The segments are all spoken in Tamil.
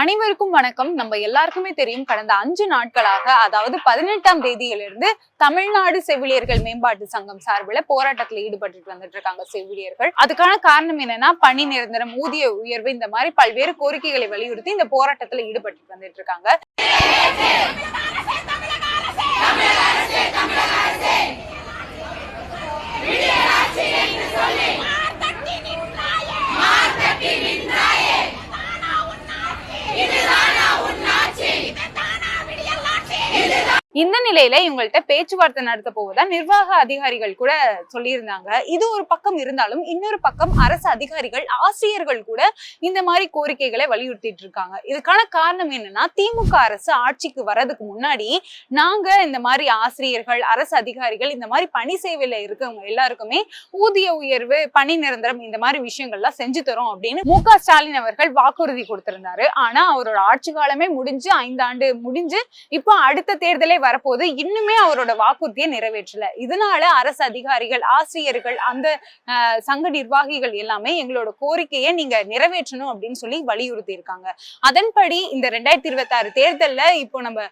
அனைவருக்கும் வணக்கம். நம்ம எல்லாருக்குமே தெரியும், கடந்த 5 நாட்களாக, அதாவது 18ஆம் தேதியிலிருந்து தமிழ்நாடு செவிலியர்கள் மேம்பாட்டு சங்கம் சார்பில் போராட்டத்தில் ஈடுபட்டு வந்துட்டு இருக்காங்க செவிலியர்கள். அதுக்கான காரணம் என்னன்னா, பணி நிரந்தரம், ஊதிய உயர்வு, இந்த மாதிரி பல்வேறு கோரிக்கைகளை வலியுறுத்தி இந்த போராட்டத்தில் ஈடுபட்டு வந்துட்டு இருக்காங்க. இந்த நிலையில இவங்கள்ட்ட பேச்சுவார்த்தை நடத்த போவதா நிர்வாக அதிகாரிகள் கூட சொல்லியிருந்தாங்க. இது ஒரு பக்கம் இருந்தாலும், இன்னொரு பக்கம் அரசு அதிகாரிகள், ஆசிரியர்கள் கூட இந்த மாதிரி கோரிக்கைகளை வலியுறுத்திட்டு இருக்காங்க. இதுக்கான காரணம் என்னன்னா, திமுக அரசு ஆட்சிக்கு வர்றதுக்கு முன்னாடி நாங்க இந்த மாதிரி ஆசிரியர்கள், அரசு அதிகாரிகள், இந்த மாதிரி பணி சேவையில இருக்கவங்க எல்லாருக்குமே ஊதிய உயர்வு, பணி நிரந்தரம், இந்த மாதிரி விஷயங்கள்லாம் செஞ்சு தரோம் அப்படின்னு மு.க. ஸ்டாலின் அவர்கள் வாக்குறுதி கொடுத்திருந்தாரு. ஆனா அவரோட ஆட்சி காலமே முடிஞ்சு 5 ஆண்டு முடிஞ்சு இப்போ அடுத்த தேர்தலே வரப்போது இன்னுமே அவரோட வாக்குறுதியை நிறைவேற்றல. இதனால அரசு அதிகாரிகள், ஆசிரியர்கள், அந்த சங்க நிர்வாகிகள் எல்லாமே எங்களோட கோரிக்கையை நீங்க நிறைவேற்றணும் அப்படின்னு சொல்லி வலியுறுத்தி இருக்காங்க. அதன்படி இந்த 2026 தேர்தல்ல இப்போ நம்ம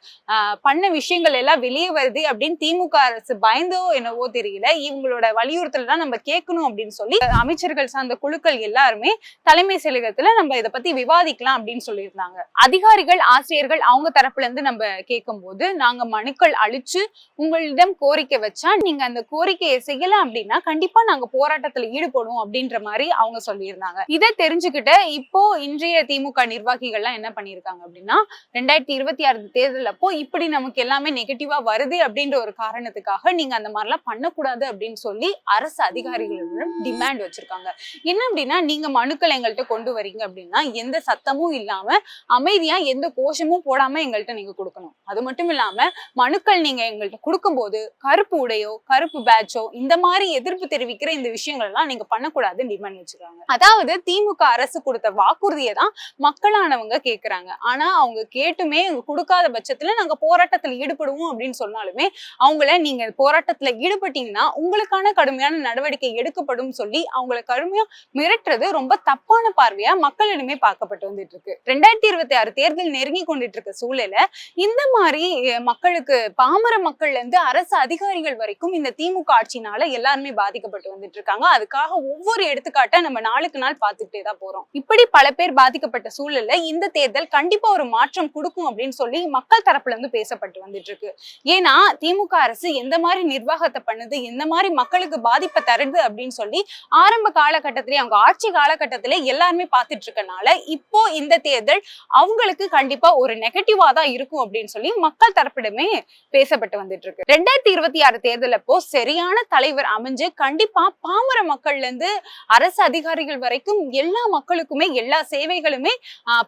பண்ண விஷயங்கள் எல்லாம் வெளியே வருது அப்படின்னு திமுக அரசு பயந்தோ என்னவோ தெரியல, இவங்களோட வலியுறுத்தல் தான் நம்ம கேட்கணும் அப்படின்னு சொல்லி அமைச்சர்கள் சார்ந்த குழுக்கள் எல்லாருமே தலைமை செயலகத்துல நம்ம இதை பத்தி விவாதிக்கலாம் அப்படின்னு சொல்லியிருந்தாங்க. அதிகாரிகள், ஆசிரியர்கள் அவங்க தரப்புல இருந்து நம்ம கேட்கும் போது, நாங்க மனுக்கள் அளிச்சு உங்களிடம் கோரிக்கை வச்சா நீங்க அந்த கோரிக்கையை செய்யலாம் அப்படின்னா கண்டிப்பா நாங்க போராட்டத்துல ஈடுபடுவோம் அப்படின்ற மாதிரி அவங்க சொல்லியிருந்தாங்க. இதை தெரிஞ்சுக்கிட்ட இப்போ இன்றைய திமுக நிர்வாகிகள்லாம் என்ன பண்ணிருக்காங்க அப்படின்னா, 2026 தேர்தல் அப்போ இப்படி நமக்கு எல்லாமே நெகட்டிவா வருது அப்படின்ற ஒரு காரணத்துக்காக நீங்க அந்த மாதிரிலாம் பண்ணக்கூடாது அப்படின்னு சொல்லி அரசு அதிகாரிகளிடம் டிமாண்ட் வச்சிருக்காங்க. என்ன அப்படின்னா, நீங்க மனுக்கள் எங்கள்கிட்ட கொண்டு வரீங்க அப்படின்னா எந்த சத்தமும் இல்லாம அமைதியா எந்த கோஷமும் போடாம எங்கள்கிட்ட நீங்க கொடுக்கணும். அது மட்டும் இல்லாம மனுக்கள் நீங்க எங்கள்கிட்ட கொடுக்கும்போது கருப்பு உடையோ, கருப்பு பேட்சோ, இந்த மாதிரி எதிர்ப்பு தெரிவிக்கிற இந்த விஷயங்கள் எல்லாம் நீங்க பண்ணக்கூடாதுன்னு டிமாண்ட் வச்சிருக்காங்க. அதாவது திமுக அரசு கொடுத்த வாக்குறுதியை தான் மக்களானவங்க கேட்கிறாங்க. ஆனா அவங்க கேட்டுமே கொடுக்காத பட்சத்துல நாங்க போராட்டத்துல ஈடுபடுவோம் அப்படின்னு சொன்னாலுமே அவங்கள நீங்க போராட்டத்துல ஈடுபட்டீங்கன்னா உங்களுக்கான கடுமையான நடவடிக்கை எடுக்கப்படும் சொல்லி அவங்கள கடுமையா மிரட்டுறது ரொம்ப தப்பான பார்வையா மக்களிடமே பார்க்கப்பட்டு வந்துட்டு இருக்கு. 2026 தேர்தல் நெருங்கி கொண்டுட்டு இருக்க சூழல இந்த மாதிரி மக்களுக்கு, பாமர மக்கள்ல இருந்து அரசு அதிகாரிகள் வரைக்கும் இந்த திமுக ஆட்சினால எல்லாருமே பாதிக்கப்பட்டு வந்துட்டு இருக்காங்க. அதுக்காக ஒவ்வொரு எடுத்துக்காட்டை நம்ம நாளுக்கு நாள் பார்த்துக்கிட்டே தான் போறோம். இப்படி பல பேர் பாதிக்கப்பட்ட சூழல்ல இந்த தேர்தல் கண்டிப்பா ஒரு மாற்றம் கொடுக்கும் அப்படின்னு சொல்லி மக்கள் தரப்புல இருந்து பேசப்பட்டு வந்துட்டு இருக்கு. ஏன்னா திமுக அரசு எந்த மாதிரி நிர்வாகத்தை பண்ணுது, எந்த மாதிரி மக்களுக்கு பாதிப்பை தருது அப்படின்னு சொல்லி ஆரம்ப காலகட்டத்திலே, அவங்க ஆட்சி காலகட்டத்திலே எல்லாருமே பார்த்துட்டு இருக்கனால இப்போ இந்த தேர்தல் அவங்களுக்கு கண்டிப்பா ஒரு நெகட்டிவா தான் இருக்கும் அப்படின்னு சொல்லி மக்கள் தரப்பிடமே பேசப்பட்டு வந்துட்டு இருக்கு. 2026 தேர்தல் அப்போ சரியான தலைவர் அமைஞ்சு கண்டிப்பா பாமர மக்கள்ல இருந்து அரசு அதிகாரிகள் வரைக்கும் எல்லா மக்களுக்குமே எல்லா சேவைகளுமே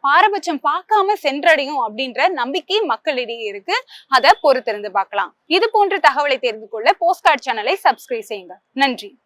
பாரபட்சம் பார்க்காம சென்றடையும் அப்படின்ற நம்பிக்கை மக்களிடையே இருக்கு. அதை பொறுத்திருந்து பார்க்கலாம். இது போன்ற தகவலை தெரிந்து கொள்ள போஸ்ட்கார்ட் சேனலை சப்ஸ்கிரைப் செய்யுங்க. நன்றி.